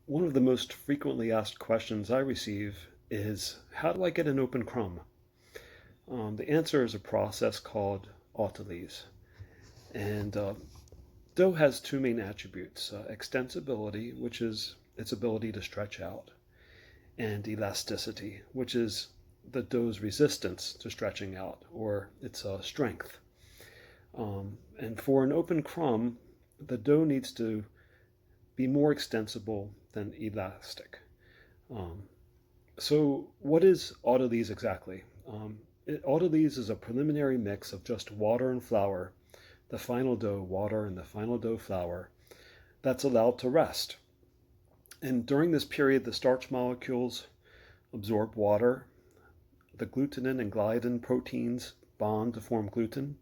One of the most frequently asked questions I receive is, how do I get an open crumb? The answer is a process called autolyse. And dough has two main attributes, extensibility, which is its ability to stretch out, and elasticity, which is the dough's resistance to stretching out, or its strength. And for an open crumb, the dough needs to be more extensible than elastic. Um, so what is autolyse exactly? Autolyse is a preliminary mix of just water and flour, the final dough water and the final dough flour, that's allowed to rest. And during this period, the starch molecules absorb water, the glutenin and gliadin proteins bond to form gluten.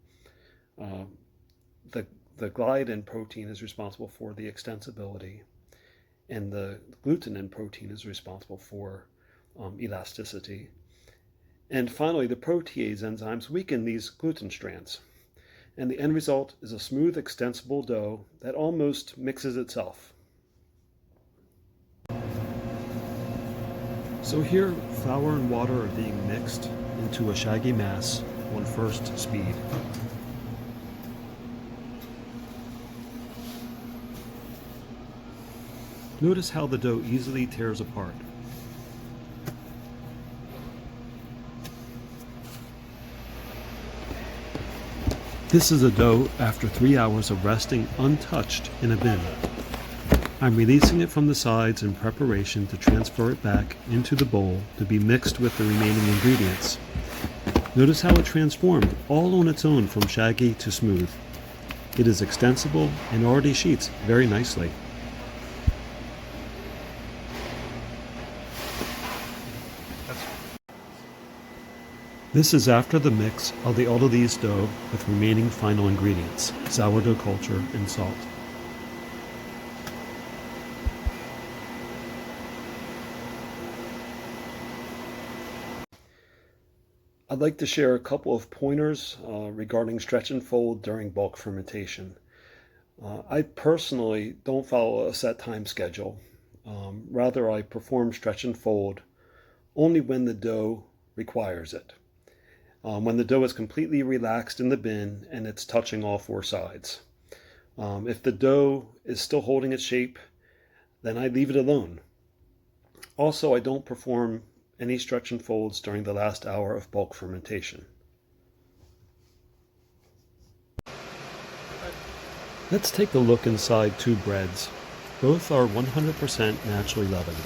Uh, the, the gliadin protein is responsible for the extensibility, and the glutenin protein is responsible for elasticity. And finally, the protease enzymes weaken these gluten strands. And the end result is a smooth, extensible dough that almost mixes itself. So here, flour and water are being mixed into a shaggy mass on first speed. Notice how the dough easily tears apart. This is a dough after 3 hours of resting untouched in a bin. I'm releasing it from the sides in preparation to transfer it back into the bowl to be mixed with the remaining ingredients. Notice how it transformed all on its own from shaggy to smooth. It is extensible and already sheets very nicely. This is after the mix of the autolyse dough with remaining final ingredients, sourdough culture and salt. I'd like to share a couple of pointers regarding stretch and fold during bulk fermentation. I personally don't follow a set time schedule. Rather, I perform stretch and fold only when the dough requires it. When the dough is completely relaxed in the bin and it's touching all four sides. If the dough is still holding its shape, then I leave it alone. Also, I don't perform any stretch and folds during the last hour of bulk fermentation. Let's take a look inside two breads. Both are 100% naturally leavened.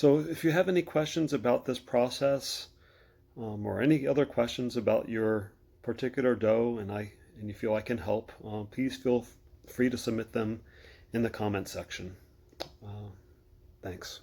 So if you have any questions about this process or any other questions about your particular dough and you feel I can help, please feel free to submit them in the comment section. Thanks.